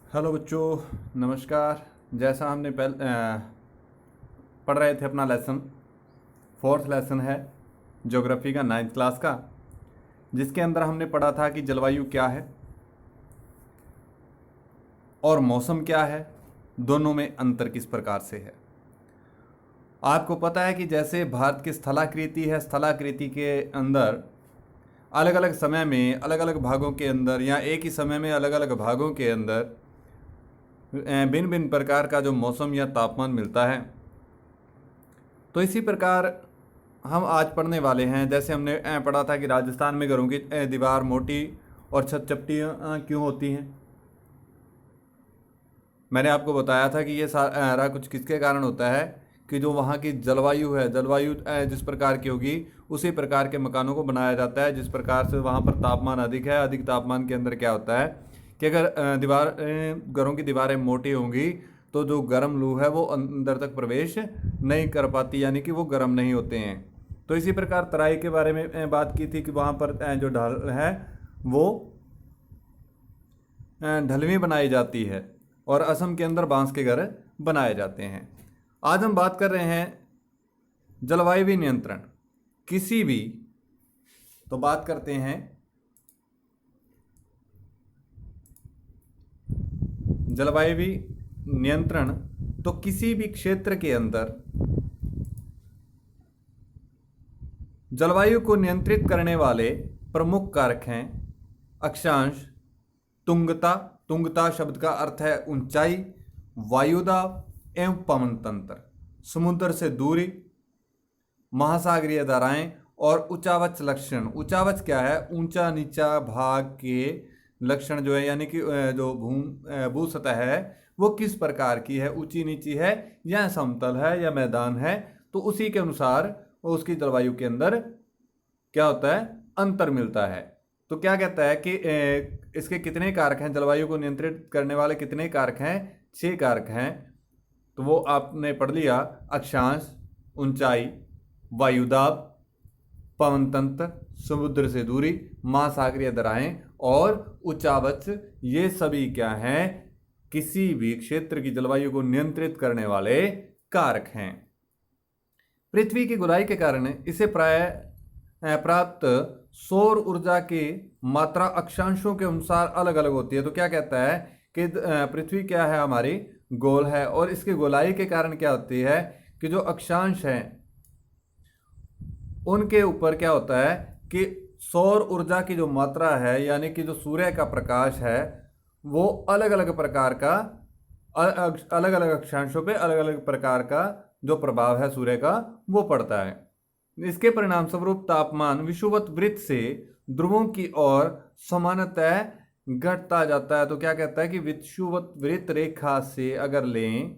Hello बच्चों, नमस्कार। जैसा हमने पढ़ रहे थे अपना लेसन, फोर्थ लेसन है ज्योग्राफी का, 9th क्लास का, जिसके अंदर हमने पढ़ा था कि जलवायु क्या है और मौसम क्या है, दोनों में अंतर किस प्रकार से है। आपको पता है कि जैसे भारत की स्थलाकृति है, स्थलाकृति के अंदर अलग अलग समय में अलग अलग भागों के अंदर या एक ही समय में अलग अलग भागों के अंदर भिन्न भिन्न प्रकार का जो मौसम या तापमान मिलता है। तो इसी प्रकार हम आज पढ़ने वाले हैं। जैसे हमने पढ़ा था कि राजस्थान में घरों की दीवार मोटी और छत चपटी क्यों होती हैं। मैंने आपको बताया था कि ये सारा कुछ किसके कारण होता है कि जो वहाँ की जलवायु है, जलवायु जिस प्रकार की होगी उसी प्रकार के मकानों को बनाया जाता है। जिस प्रकार से वहाँ पर तापमान अधिक है, अधिक तापमान के अंदर क्या होता है कि अगर घरों की दीवारें मोटी होंगी तो जो गर्म लू है वो अंदर तक प्रवेश नहीं कर पाती, यानी कि वो गर्म नहीं होते हैं। तो इसी प्रकार तराई के बारे में बात की थी कि वहाँ पर जो ढाल है वो ढलवी बनाई जाती है और असम के अंदर बांस के घर बनाए जाते हैं। आज हम बात कर रहे हैं जलवायु नियंत्रण। किसी भी तो बात करते हैं जलवायु नियंत्रण। तो किसी भी क्षेत्र के अंदर जलवायु को नियंत्रित करने वाले प्रमुख कारक हैं अक्षांश, तुंगता, तुंगता शब्द का अर्थ है ऊंचाई, वायुदाब एवं पवन तंत्र, समुद्र से दूरी, महासागरीय धाराएं और उचावच लक्षण। उचावच क्या है? ऊंचा नीचा भाग के लक्षण जो है, यानी कि जो भू सतह है वो किस प्रकार की है, ऊंची नीची है या समतल है या मैदान है। तो उसी के अनुसार उसकी जलवायु के अंदर क्या होता है, अंतर मिलता है। तो क्या कहता है कि इसके कितने कारक हैं, जलवायु को नियंत्रित करने वाले कितने कारक हैं? 6 कारक हैं। तो वो आपने पढ़ लिया, अक्षांश, ऊंचाई, वायुदाब, पवन तंत्र, समुद्र से दूरी, महासागरीय धाराएं और उचावच। ये सभी क्या हैं? किसी भी क्षेत्र की जलवायु को नियंत्रित करने वाले कारक हैं। पृथ्वी की गोलाई के कारण इसे प्राप्त सौर ऊर्जा की मात्रा अक्षांशों के अनुसार अलग अलग होती है। तो क्या कहता है कि पृथ्वी क्या है, हमारी गोल है, और इसकी गोलाई के कारण क्या होती है कि जो अक्षांश हैं उनके ऊपर क्या होता है कि सौर ऊर्जा की जो मात्रा है, यानी कि जो सूर्य का प्रकाश है वो अलग अलग प्रकार का, अलग अलग अक्षांशों पे अलग अलग प्रकार का जो प्रभाव है सूर्य का वो पड़ता है। इसके परिणाम स्वरूप तापमान विषुवत वृत्त से ध्रुवों की ओर समानतः घटता जाता है। तो क्या कहता है कि विषुवत वृत्त रेखा से अगर लें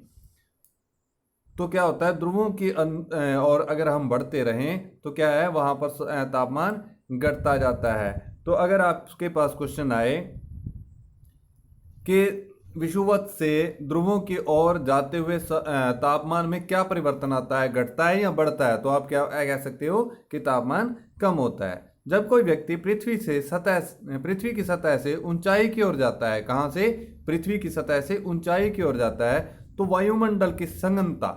तो क्या होता है, ध्रुवों की और अगर हम बढ़ते रहें तो क्या है, वहां पर तापमान घटता जाता है। तो अगर आपके पास क्वेश्चन आए कि विषुवत से ध्रुवों की ओर जाते हुए तापमान में क्या परिवर्तन आता है, घटता है या बढ़ता है, तो आप क्या कह सकते हो कि तापमान कम होता है। जब कोई व्यक्ति पृथ्वी की सतह से ऊंचाई की ओर जाता है, कहां से? पृथ्वी की सतह से ऊंचाई की ओर जाता है, तो वायुमंडल की संघनता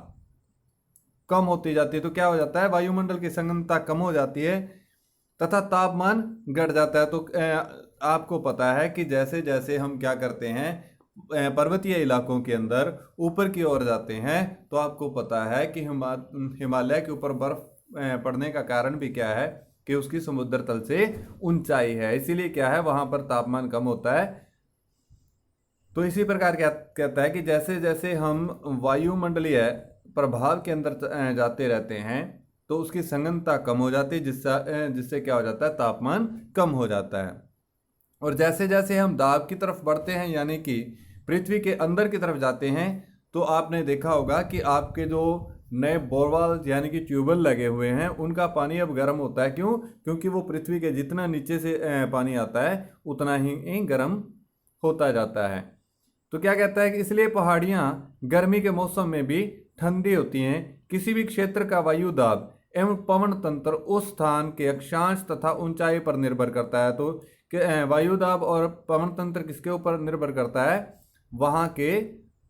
कम होती जाती है। तो क्या हो जाता है, वायुमंडल की संघनता कम हो जाती है तथा तापमान घट जाता है। तो आपको पता है कि जैसे जैसे हम क्या करते हैं, पर्वतीय इलाकों के अंदर ऊपर की ओर जाते हैं, तो आपको पता है कि हिमालय के ऊपर बर्फ पड़ने का कारण भी क्या है कि उसकी समुद्र तल से ऊंचाई है, इसीलिए क्या है वहां पर तापमान कम होता है। तो इसी प्रकार क्या कहता है कि जैसे जैसे हम वायुमंडलीय प्रभाव के अंदर जाते रहते हैं तो उसकी संघनता कम हो जाती है, जिससे क्या हो जाता है, तापमान कम हो जाता है। और जैसे जैसे हम दाब की तरफ बढ़ते हैं, यानी कि पृथ्वी के अंदर की तरफ जाते हैं, तो आपने देखा होगा कि आपके जो नए बोरवेल यानी कि ट्यूबवेल लगे हुए हैं उनका पानी अब गर्म होता है। क्यों? क्योंकि वो पृथ्वी के जितना नीचे से पानी आता है उतना ही गर्म होता जाता है। तो क्या कहता है कि इसलिए पहाड़ियाँ गर्मी के मौसम में भी ठंडी होती हैं। किसी भी क्षेत्र का वायु दाब एवं पवन तंत्र उस स्थान के अक्षांश तथा ऊंचाई पर निर्भर करता है। तो वायु दाब और पवन तंत्र किसके ऊपर निर्भर करता है? वहाँ के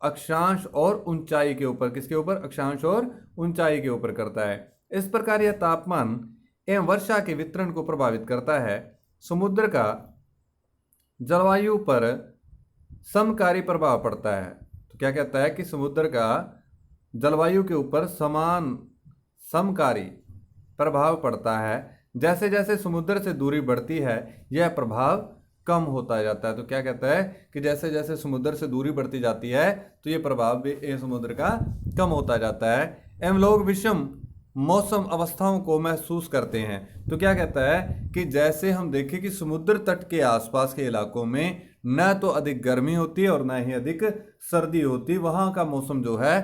अक्षांश और ऊंचाई के ऊपर, किसके ऊपर? अक्षांश और ऊंचाई के ऊपर करता है। इस प्रकार यह तापमान एवं वर्षा के वितरण को प्रभावित करता है। समुद्र का जलवायु पर समकारी प्रभाव पड़ता है। तो क्या कहता है कि समुद्र का जलवायु के ऊपर समकारी प्रभाव पड़ता है। जैसे जैसे समुद्र से दूरी बढ़ती है यह प्रभाव कम होता जाता है। तो क्या कहता है कि जैसे जैसे समुद्र से दूरी बढ़ती जाती है तो ये प्रभाव भी समुद्र का कम होता जाता है एवं लोग विषम मौसम अवस्थाओं को महसूस करते हैं। तो क्या कहता है कि जैसे हम देखें कि समुद्र तट के आसपास के इलाकों में न तो अधिक गर्मी होती है और न ही अधिक सर्दी होती, वहाँ का मौसम जो है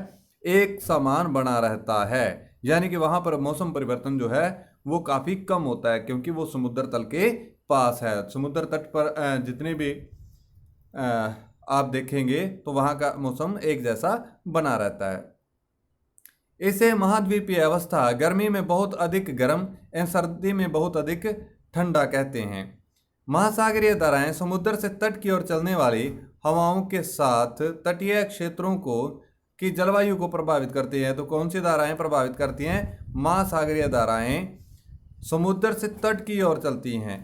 एक समान बना रहता है। यानी कि वहाँ पर मौसम परिवर्तन जो है वो काफ़ी कम होता है क्योंकि वो समुद्र तल के पास है। समुद्र तट पर जितने भी आप देखेंगे तो वहाँ का मौसम एक जैसा बना रहता है। इसे महाद्वीपीय अवस्था गर्मी में बहुत अधिक गर्म एवं सर्दी में बहुत अधिक ठंडा कहते हैं। महासागरीय धाराएं समुद्र से तट की ओर चलने वाली हवाओं के साथ तटीय क्षेत्रों की जलवायु को प्रभावित करती है। तो कौन सी धाराएं प्रभावित करती हैं? महासागरीय धाराएं समुद्र से तट की ओर चलती हैं।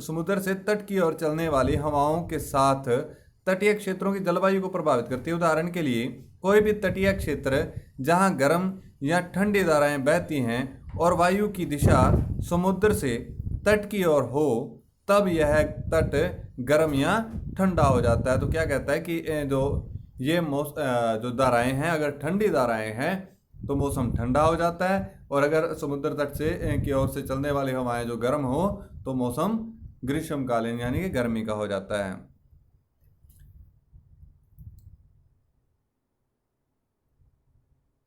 समुद्र से तट की ओर चलने वाली हवाओं के साथ तटीय क्षेत्रों की जलवायु को प्रभावित करती है। उदाहरण के लिए कोई भी तटीय क्षेत्र जहां गर्म या ठंडी धाराएं बहती हैं और वायु की दिशा समुद्र से तट की ओर हो तब यह तट गर्म या ठंडा हो जाता है। तो क्या कहता है कि जो धाराएं हैं, अगर ठंडी धाराएं हैं तो मौसम ठंडा हो जाता है और अगर समुद्र तट से की ओर से चलने वाली हवाएं जो गर्म हो तो मौसम ग्रीष्मकालीन यानी कि गर्मी का हो जाता है।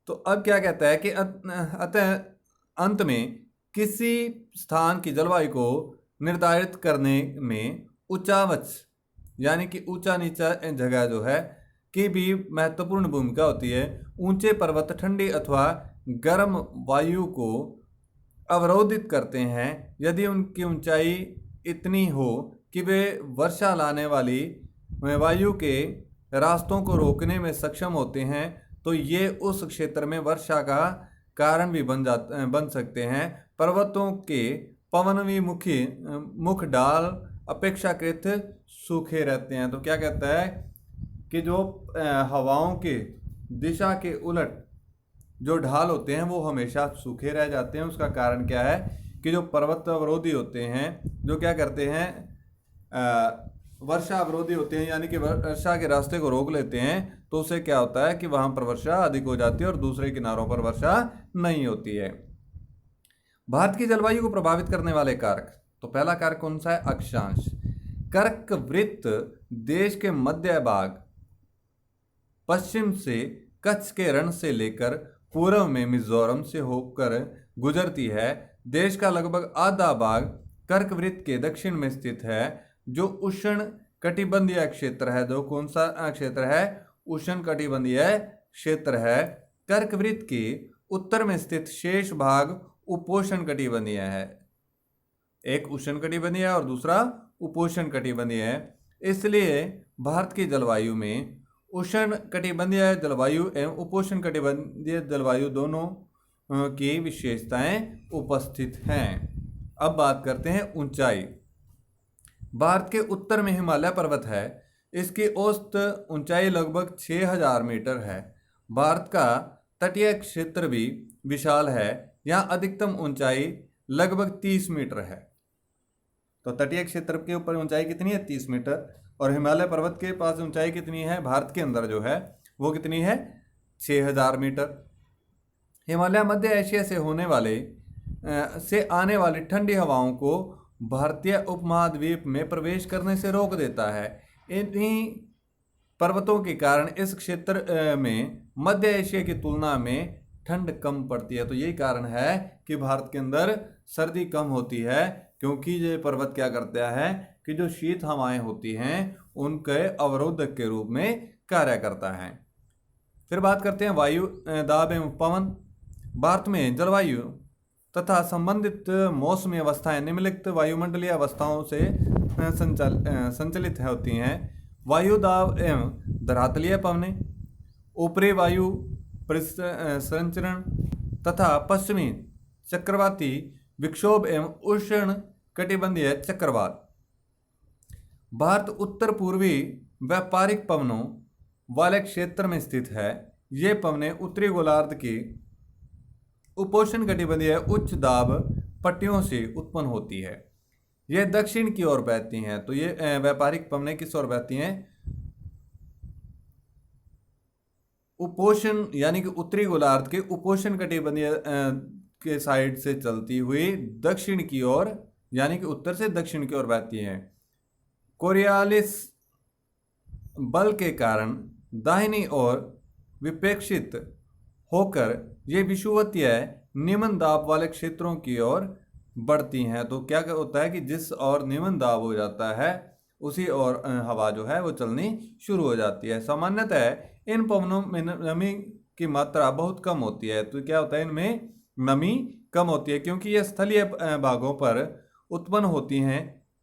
तो अब क्या कहता है कि अतः अंत में किसी स्थान की जलवायु को निर्धारित करने में उच्चावच यानी कि ऊंचा नीचा जगह जो है की भी महत्वपूर्ण भूमिका होती है। ऊंचे पर्वत ठंडी अथवा गर्म वायु को अवरोधित करते हैं यदि उनकी ऊंचाई इतनी हो कि वे वर्षा लाने वाली वायु के रास्तों को रोकने में सक्षम होते हैं तो ये उस क्षेत्र में वर्षा का कारण भी बन सकते हैं। पर्वतों के पवनवी मुख डाल अपेक्षाकृत सूखे रहते हैं। तो क्या कहता है कि जो हवाओं के दिशा के उलट जो ढाल होते हैं वो हमेशा सूखे रह जाते हैं। उसका कारण क्या है कि जो पर्वत अवरोधी होते हैं जो क्या करते हैं वर्षा अवरोधी होते हैं यानी कि वर्षा के रास्ते को रोक लेते हैं तो उससे क्या होता है कि वहां पर वर्षा अधिक हो जाती है और दूसरे किनारों पर वर्षा नहीं होती है। भारत की जलवायु को प्रभावित करने वाले कारक, तो पहला कारक कौन सा है? अक्षांश। कर्क वृत्त देश के मध्य भाग पश्चिम से कच्छ के रण से लेकर पूर्व में मिजोरम से होकर गुजरती है। देश का लगभग आधा भाग कर्क वृत्त के दक्षिण में स्थित है जो उष्ण कटिबंधीय क्षेत्र है। जो कौन सा क्षेत्र है? उष्ण कटिबंधीय क्षेत्र है। कर्क वृत्त के उत्तर में स्थित शेष भाग उपोष्ण कटिबंधीय है। एक उष्ण कटिबंधीय और दूसरा उपोष्ण कटिबंधीय है। इसलिए भारत की जलवायु में उष्ण कटिबंधीय जलवायु एवं उपोष्ण कटिबंधीय जलवायु दोनों की विशेषताएं उपस्थित हैं। अब बात करते हैं ऊंचाई। भारत के उत्तर में हिमालय पर्वत है। इसकी औसत ऊंचाई लगभग 6000 मीटर है। भारत का तटीय क्षेत्र भी विशाल है। यहाँ अधिकतम ऊंचाई लगभग 30 मीटर है। तो तटीय क्षेत्र के ऊपर ऊंचाई कितनी है? 30 मीटर। और हिमालय पर्वत के पास ऊंचाई कितनी है भारत के अंदर जो है वो कितनी है? 6000 मीटर। हिमालय मध्य एशिया से आने वाली ठंडी हवाओं को भारतीय उपमहाद्वीप में प्रवेश करने से रोक देता है। इन्हीं पर्वतों के कारण इस क्षेत्र में मध्य एशिया की तुलना में ठंड कम पड़ती है। तो यही कारण है कि भारत के अंदर सर्दी कम होती है क्योंकि ये पर्वत क्या करता है कि जो शीत हवाएं होती हैं उनके अवरोधक के रूप में कार्य करता है। फिर बात करते हैं वायु दाब एवं पवन। भारत में जलवायु तथा संबंधित मौसमी अवस्थाएं निम्नलिखित वायुमंडलीय अवस्थाओं से संचालित होती हैं। वायुदाब एवं धरातलीय पवनें, ऊपरी वायु परिसंचरण तथा पश्चिमी चक्रवाती विक्षोभ एवं उष्ण कटिबंधीय चक्रवात। भारत उत्तर पूर्वी व्यापारिक पवनों वाले क्षेत्र में स्थित है। ये पवनें उत्तरी गोलार्ध की उपोष्ण कटिबंधीय उच्च दाब पट्टियों से उत्पन्न होती है। ये दक्षिण की ओर बहती हैं। तो ये व्यापारिक पवनें किस ओर बहती हैं? उपोष्ण यानी कि उत्तरी गोलार्ध के उपोष्ण कटिबंधीय के साइड से चलती हुई दक्षिण की ओर यानी कि उत्तर से दक्षिण की ओर बहती हैं। कोरियालिस बल के कारण दाहिनी ओर विपेक्षित होकर ये विषुवतीय निम्न दाब वाले क्षेत्रों की ओर बढ़ती हैं। तो क्या होता है कि जिस ओर निम्न दाब हो जाता है उसी ओर हवा जो है वो चलनी शुरू हो जाती है। सामान्यतः इन पवनों में नमी की मात्रा बहुत कम होती है। तो क्या होता है, इनमें नमी कम होती है क्योंकि ये स्थलीय भागों पर उत्पन्न होती हैं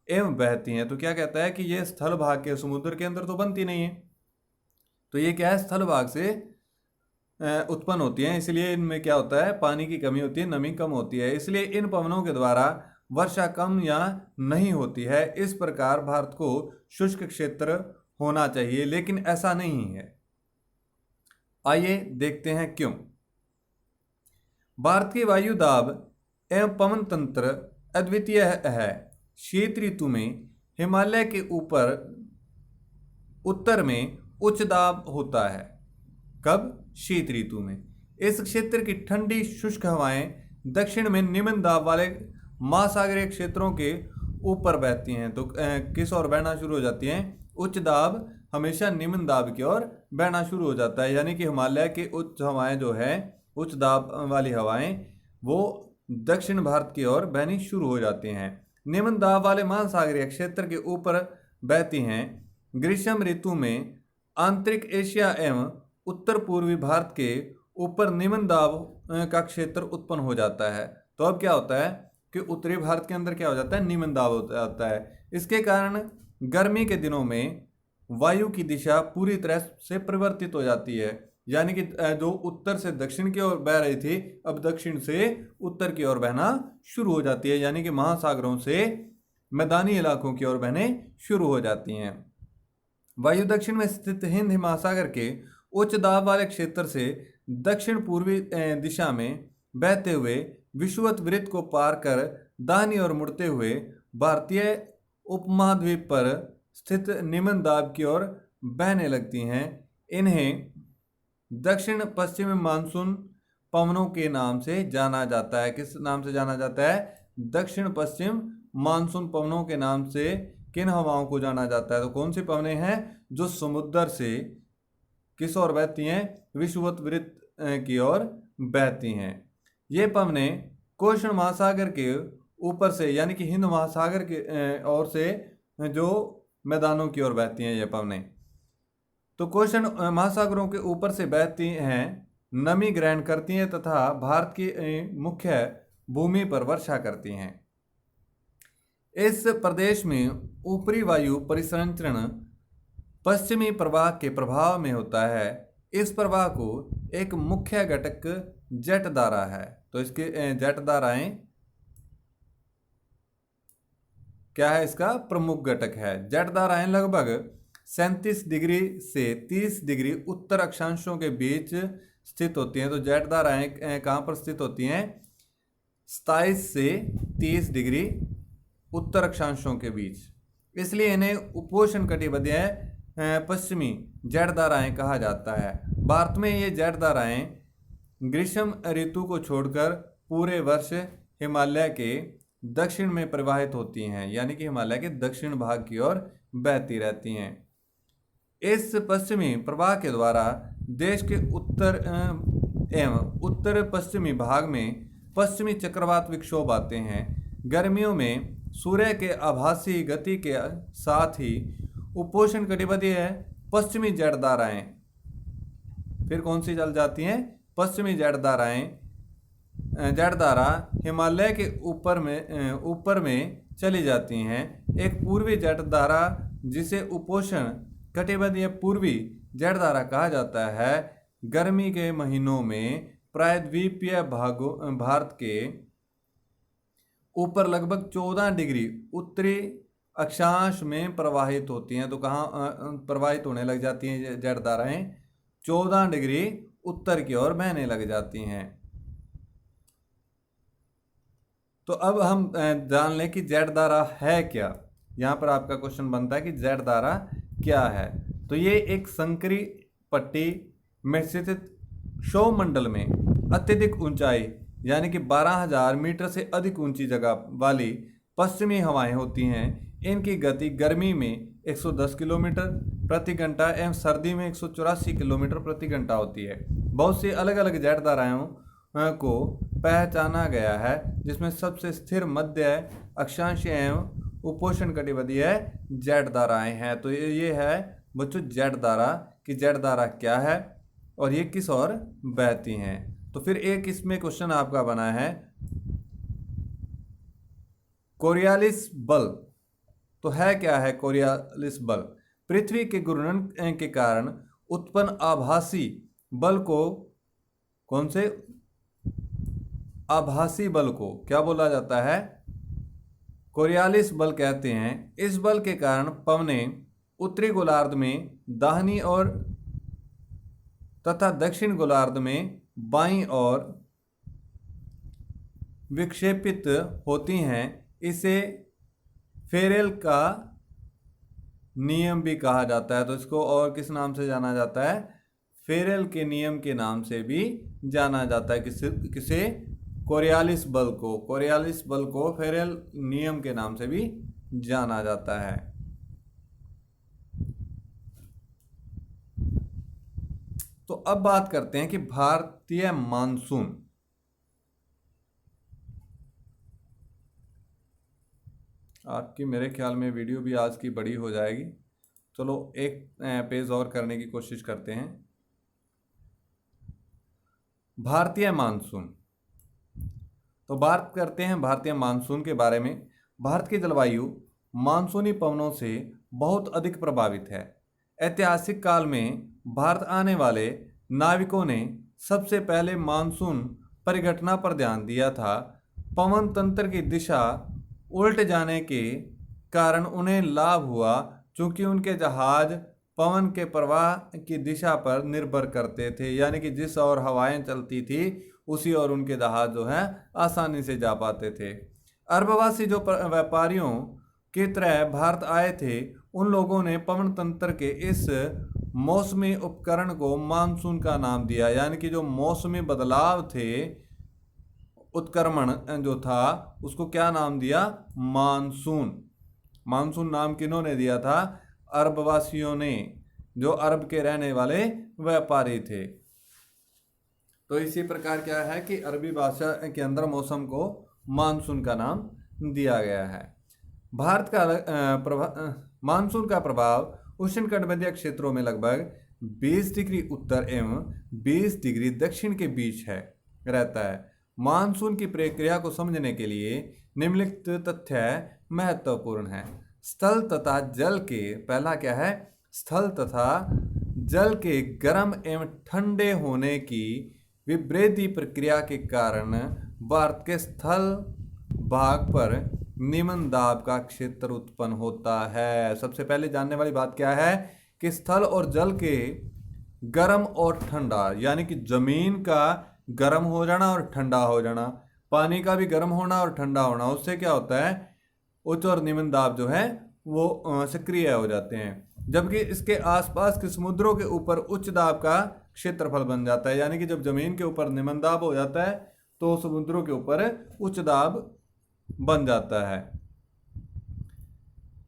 एवं बहती हैं। तो क्या कहता है कि ये स्थल भाग के समुद्र के अंदर तो बनती नहीं है, तो ये क्या है, स्थल भाग से उत्पन्न होती हैं। इसलिए इनमें क्या होता है, पानी की कमी होती है, नमी कम होती है। इसलिए इन पवनों के द्वारा वर्षा कम या नहीं होती है। इस प्रकार भारत को शुष्क क्षेत्र होना चाहिए, लेकिन ऐसा नहीं है। आइए देखते हैं क्यों। भारत की वायु दाब एवं पवन तंत्र अद्वितीय है। शीत ऋतु में हिमालय के ऊपर उत्तर में उच्च दाब होता है। कब? शीत ऋतु में। इस क्षेत्र की ठंडी शुष्क हवाएं दक्षिण में निम्न दाब वाले महासागरीय क्षेत्रों के ऊपर बहती हैं। तो किस ओर बहना शुरू हो जाती हैं? उच्च दाब हमेशा निम्न दाब की ओर बहना शुरू हो जाता है। यानी कि हिमालय की उच्च हवाएं जो है, उच्च दाब वाली हवाएं, वो दक्षिण भारत की ओर बहनी शुरू हो जाती हैं। निम्न दाब वाले महासागरीय क्षेत्र के ऊपर बहती हैं। ग्रीष्म ऋतु में आंतरिक एशिया एवं उत्तर पूर्वी भारत के ऊपर निम्न दाब का क्षेत्र उत्पन्न हो जाता है। तो अब क्या होता है कि उत्तरी भारत के अंदर क्या हो जाता है, निम्न दाब हो जाता है। इसके कारण गर्मी के दिनों में वायु की दिशा पूरी तरह से परिवर्तित हो जाती है। यानी कि जो उत्तर से दक्षिण की ओर बह रही थी, अब दक्षिण से उत्तर की ओर बहना शुरू हो जाती है। यानी कि महासागरों से मैदानी इलाकों की ओर बहने शुरू हो जाती हैं। वायु दक्षिण में स्थित हिंद महासागर के उच्च दाब वाले क्षेत्र से दक्षिण पूर्वी दिशा में बहते हुए विषुवत वृत्त को पार कर दाहिनी ओर मुड़ते हुए भारतीय उपमहाद्वीप पर स्थित निम्न दाब की ओर बहने लगती हैं। इन्हें दक्षिण पश्चिमी मानसून पवनों के नाम से जाना जाता है। किस नाम से जाना जाता है? दक्षिण पश्चिम मानसून पवनों के नाम से किन हवाओं को जाना जाता है? तो कौन सी पवनें हैं जो समुद्र से किस ओर बहती हैं? विषुवत वृत्त की ओर बहती हैं। ये पवनें कोषण महासागर के ऊपर से यानी कि हिंद महासागर के ओर से जो मैदानों की ओर बहती हैं ये पवनें, तो कोषण महासागरों के ऊपर से बहती हैं, नमी ग्रहण करती हैं तथा भारत की मुख्य भूमि पर वर्षा करती हैं। इस प्रदेश में ऊपरी वायु परिसंचरण पश्चिमी प्रवाह के प्रभाव में होता है। इस प्रवाह को एक मुख्य घटक जेट धारा है। तो इसके जेट धाराएं क्या है? इसका प्रमुख घटक है। जेट धाराएं लगभग 37 डिग्री से 30 डिग्री उत्तर अक्षांशों के बीच स्थित होती हैं। तो जेट धाराएं कहाँ पर स्थित होती हैं? 27 से 30 डिग्री उत्तर अक्षांशों के बीच। इसलिए इन्हें उपोष्ण कटिबंधीय पश्चिमी जेट धाराएं कहा जाता है। भारत में ये जेट धाराएं ग्रीष्म ऋतु को छोड़कर पूरे वर्ष हिमालय के दक्षिण में प्रवाहित होती हैं। यानी कि हिमालय के दक्षिण भाग की ओर बहती रहती हैं। इस पश्चिमी प्रवाह के द्वारा देश के उत्तर एवं उत्तर पश्चिमी भाग में पश्चिमी चक्रवात विक्षोभ आते हैं। गर्मियों में सूर्य के आभासी गति के साथ ही उपोष्ण कटिबंधीय पश्चिमी जेट धाराएं फिर कौन सी चल जाती हैं? पश्चिमी जेट धारा हिमालय के ऊपर में चली जाती हैं। एक पूर्वी जेट धारा जिसे उपोष्ण कटिबंधीय पूर्वी जड़धारा कहा जाता है। गर्मी के महीनों में प्रायद्वीपीय भारत के ऊपर लगभग 14 डिग्री उत्तरी अक्षांश में प्रवाहित होती हैं। तो कहाँ प्रवाहित होने लग जाती हैं जड़धाराएं? 14 डिग्री उत्तर की ओर बहने लग जाती हैं। तो अब हम जान लें कि जड़धारा है क्या। यहाँ पर आपका क्वेश्चन बनता है कि जड़धारा क्या है। तो ये एक संकरी पट्टी में स्थित क्षोभमंडल में अत्यधिक ऊंचाई यानी कि 12,000 मीटर से अधिक ऊंची जगह वाली पश्चिमी हवाएं होती हैं। इनकी गति गर्मी में 110 किलोमीटर प्रति घंटा एवं सर्दी में 184 किलोमीटर प्रति घंटा होती है। बहुत सी अलग अलग जड़धाराओं को पहचाना गया है, जिसमें सबसे स्थिर मध्य अक्षांशीय एवं उपोष्णकटिबंधीय जड़धाराएं हैं। तो ये है बच्चों जड़धारा कि जड़धारा क्या है और ये किस ओर बहती हैं। तो फिर एक इसमें क्वेश्चन आपका बना है कोरियालिस बल। तो है क्या है कोरियालिस बल? पृथ्वी के घूर्णन के कारण उत्पन्न आभासी बल को, कौन से आभासी बल को क्या बोला जाता है? कोरियालिस बल कहते हैं। इस बल के कारण पवनें उत्तरी गोलार्ध में दाहिनी ओर तथा दक्षिण गोलार्ध में बाईं ओर विक्षेपित होती हैं। इसे फेरेल का नियम भी कहा जाता है। तो इसको और किस नाम से जाना जाता है? फेरेल के नियम के नाम से भी जाना जाता है। किसे? कोरियालिस बल को। कोरियालिस बल को फेरेल नियम के नाम से भी जाना जाता है। तो अब बात करते हैं कि भारतीय मानसून। आपकी मेरे ख्याल में वीडियो भी आज की बड़ी हो जाएगी। चलो एक पेज और करने की कोशिश करते हैं। भारतीय मानसून। तो बात करते हैं भारतीय मानसून के बारे में। भारत की जलवायु मानसूनी पवनों से बहुत अधिक प्रभावित है। ऐतिहासिक काल में भारत आने वाले नाविकों ने सबसे पहले मानसून परिघटना पर ध्यान दिया था। पवन तंत्र की दिशा उल्ट जाने के कारण उन्हें लाभ हुआ, चूंकि उनके जहाज पवन के प्रवाह की दिशा पर निर्भर करते थे। यानी कि जिस ओर हवाएं चलती थी उसी ओर उनके जहाज जो है आसानी से जा पाते थे। अरबवासी जो व्यापारियों की तरह भारत आए थे, उन लोगों ने पवन तंत्र के इस मौसमी उपकरण को मानसून का नाम दिया। यानी कि जो मौसमी बदलाव थे, उत्क्रमण जो था, उसको क्या नाम दिया? मानसून। मानसून नाम किन्होंने दिया था? अरबवासियों ने, जो अरब के रहने वाले व्यापारी थे। तो इसी प्रकार क्या है कि अरबी भाषा के अंदर मौसम को मानसून का नाम दिया गया है। भारत का मानसून का प्रभाव उष्णकटिबंधीय क्षेत्रों में लगभग 20 डिग्री उत्तर एवं 20 डिग्री दक्षिण के बीच रहता है। मानसून की प्रक्रिया को समझने के लिए निम्नलिखित तथ्य महत्वपूर्ण है। स्थल तथा जल के, पहला क्या है? स्थल तथा जल के गर्म एवं ठंडे होने की विभेदी प्रक्रिया के कारण भारत के स्थल भाग पर निम्न दाब का क्षेत्र उत्पन्न होता है। सबसे पहले जानने वाली बात क्या है कि स्थल और जल के गर्म और ठंडा, यानी कि जमीन का गर्म हो जाना और ठंडा हो जाना, पानी का भी गर्म होना और ठंडा होना, उससे क्या होता है? उच्च और निम्न दाब जो है वो सक्रिय हो जाते हैं। जबकि इसके आसपास के समुद्रों के ऊपर उच्च दाब का क्षेत्रफल बन जाता है। यानी कि जब जमीन के ऊपर निम्न दाब हो जाता है तो समुद्रों के ऊपर उच्च दाब बन जाता है।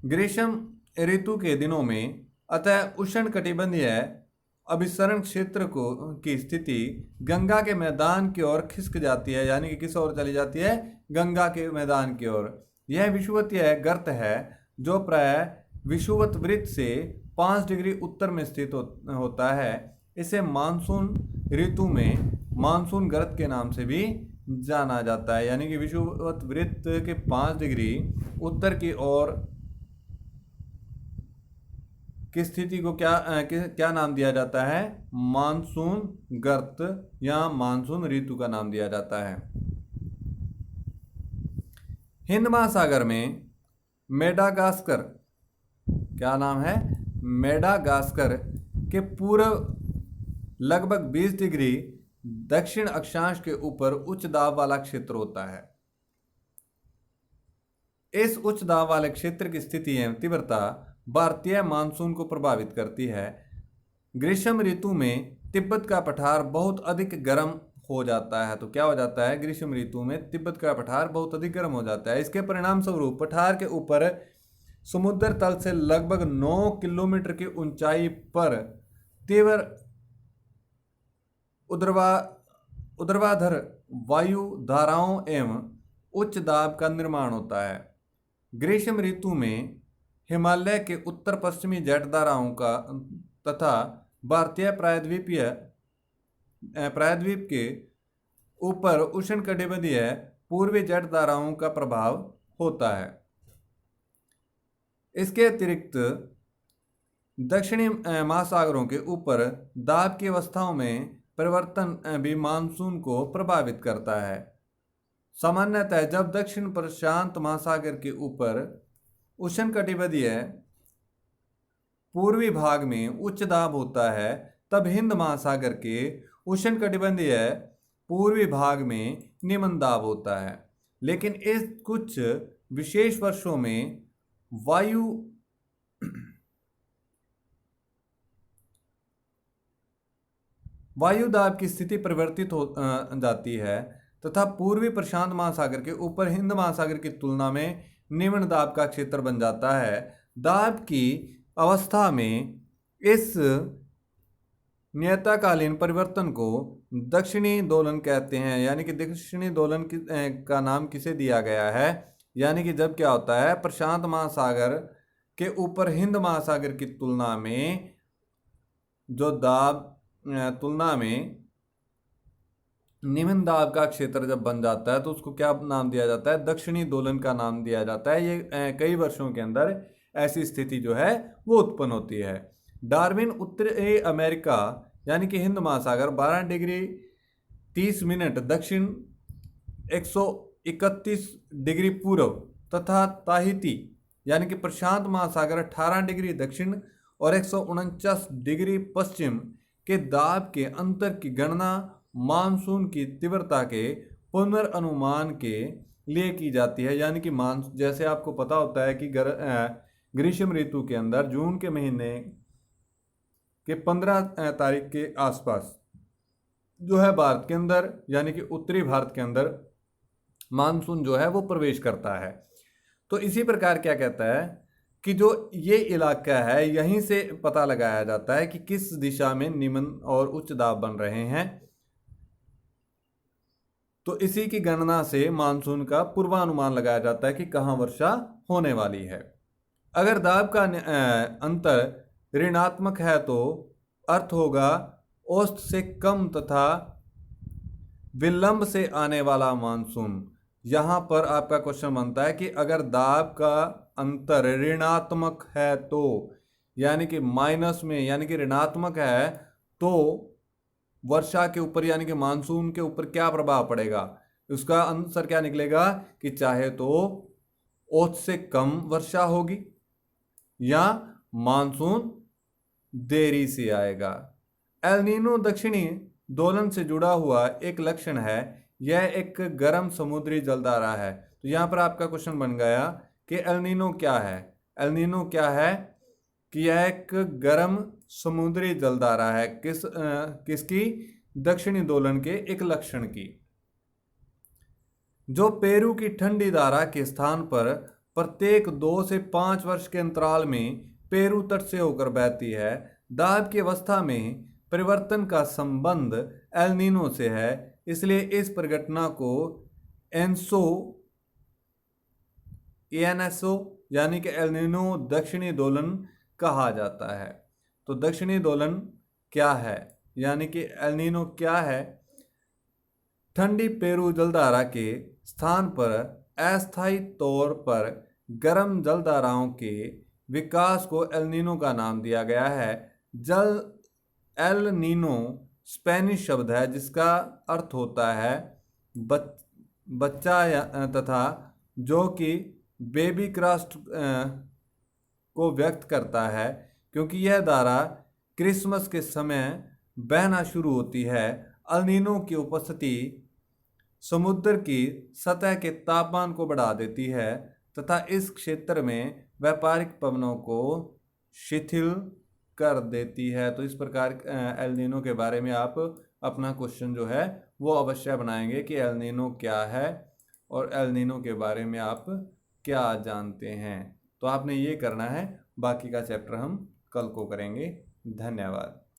ग्रीष्म ऋतु के दिनों में अतः उष्णकटिबंधीय अभिसरण क्षेत्र की स्थिति गंगा के मैदान की ओर खिसक जाती है। यानी कि किस ओर चली जाती है? गंगा के मैदान की ओर। यह विषुवतीय गर्त है जो प्राय विषुवत वृत्त से 5 डिग्री उत्तर में स्थित होता है। इसे मानसून ऋतु में मानसून गर्त के नाम से भी जाना जाता है। यानी कि विषुवत वृत्त के 5 डिग्री उत्तर की ओर की स्थिति को क्या नाम दिया जाता है? मानसून गर्त या मानसून ऋतु का नाम दिया जाता है। हिंद महासागर में मेडागास्कर, क्या नाम है? मेडागास्कर के पूर्व लगभग 20 डिग्री दक्षिण अक्षांश के ऊपर उच्च दाब वाला क्षेत्र होता है। इस उच्च दाब वाले क्षेत्र की स्थिति एवं तीव्रता भारतीय मानसून को प्रभावित करती है। ग्रीष्म ऋतु में तिब्बत का पठार बहुत अधिक गर्म हो जाता है। तो क्या हो जाता है? ग्रीष्म ऋतु में तिब्बत का पठार बहुत अधिक गर्म हो जाता है। इसके परिणाम स्वरूप पठार के ऊपर समुद्र तल से लगभग 9 किलोमीटर की ऊंचाई पर तीव्र ऊर्ध्वाधर वायु धाराओं एवं उच्च दाब का निर्माण होता है। ग्रीष्म ऋतु में हिमालय के उत्तर पश्चिमी जटधाराओं का तथा भारतीय प्रायद्वीप के ऊपर उष्णकटिबंधीय पूर्वी जटधाराओं का प्रभाव होता है। इसके अतिरिक्त दक्षिणी महासागरों के ऊपर दाब की अवस्थाओं में परिवर्तन भी मानसून को प्रभावित करता है। सामान्यतः जब दक्षिण प्रशांत महासागर के ऊपर उष्णकटिबंधीय पूर्वी भाग में उच्च दाब होता है, तब हिंद महासागर के उष्णकटिबंधीय पूर्वी भाग में निम्न दाब होता है। लेकिन इस कुछ विशेष वर्षों में वायु दाब की स्थिति परिवर्तित हो जाती है तथा पूर्वी प्रशांत महासागर के ऊपर हिंद महासागर की तुलना में निम्न दाब का क्षेत्र बन जाता है। दाब की अवस्था में इस नियतकालीन परिवर्तन को दक्षिणी दोलन कहते हैं। यानी कि दक्षिणी दोलन का नाम किसे दिया गया है? यानी कि जब क्या होता है, प्रशांत महासागर के ऊपर हिंद महासागर की तुलना में जो दाब तुलना में निम्न दाब का क्षेत्र जब बन जाता है तो उसको क्या नाम दिया जाता है? दक्षिणी दोलन का नाम दिया जाता है। ये कई वर्षों के अंदर ऐसी स्थिति जो है वो उत्पन्न होती है। डार्विन उत्तरी अमेरिका यानी कि हिंद महासागर 12 डिग्री 30 मिनट दक्षिण 131 डिग्री पूर्व तथा ताहिती यानी कि प्रशांत महासागर 18 डिग्री दक्षिण और 149 डिग्री पश्चिम के दाब के अंतर की गणना मानसून की तीव्रता के पुनर्अनुमान के लिए की जाती है। यानी कि जैसे आपको पता होता है कि ग्रीष्म ऋतु के अंदर जून के महीने के 15 तारीख के आसपास जो है भारत के अंदर यानी कि उत्तरी भारत के अंदर मानसून जो है वो प्रवेश करता है। तो इसी प्रकार क्या कहता है कि जो ये इलाका है यहीं से पता लगाया जाता है कि किस दिशा में निम्न और उच्च दाब बन रहे हैं। तो इसी की गणना से मानसून का पूर्वानुमान लगाया जाता है कि कहाँ वर्षा होने वाली है। अगर दाब का अंतर ऋणात्मक है तो अर्थ होगा औसत से कम तथा विलंब से आने वाला मानसून। यहाँ पर आपका क्वेश्चन बनता है कि अगर दाब का अंतर ऋणात्मक है तो यानी कि माइनस में यानी कि ऋणात्मक है तो वर्षा के ऊपर यानी कि मानसून के ऊपर क्या प्रभाव पड़ेगा? उसका आंसर क्या निकलेगा कि चाहे तो औसत से कम वर्षा होगी या मानसून देरी से आएगा। एल नीनो दक्षिणी दोलन से जुड़ा हुआ एक लक्षण है। यह एक गर्म समुद्री जलधारा है। तो यहाँ पर आपका क्वेश्चन बन गया कि एल नीनो क्या है? एल नीनो क्या है कि यह एक गर्म समुद्री जलधारा है। किसकी? दक्षिणी दोलन के एक लक्षण की, जो पेरू की ठंडी धारा के स्थान पर प्रत्येक 2 से 5 वर्ष के अंतराल में पेरू तट से होकर बहती है। दाब की अवस्था में परिवर्तन का संबंध एल नीनो से है, इसलिए इस परिघटना को एएनएसओ यानी कि एल नीनो दक्षिणी दोलन कहा जाता है। तो दक्षिणी दोलन क्या है यानी कि एल नीनो क्या है? ठंडी पेरू जलधारा के स्थान पर अस्थायी तौर पर गर्म जलधाराओं के विकास को एल नीनो का नाम दिया गया है। जल एल नीनो स्पेनिश शब्द है जिसका अर्थ होता है बच्चा तथा जो कि बेबी क्रस्ट को व्यक्त करता है, क्योंकि यह धारा क्रिसमस के समय बहना शुरू होती है। एल नीनो की उपस्थिति समुद्र की सतह के तापमान को बढ़ा देती है तथा इस क्षेत्र में व्यापारिक पवनों को शिथिल कर देती है। तो इस प्रकार एल नीनो के बारे में आप अपना क्वेश्चन जो है वो अवश्य बनाएंगे कि एल नीनो क्या है और एल नीनो के बारे में आप क्या जानते हैं। तो आपने ये करना है, बाकी का चैप्टर हम कल को करेंगे। धन्यवाद।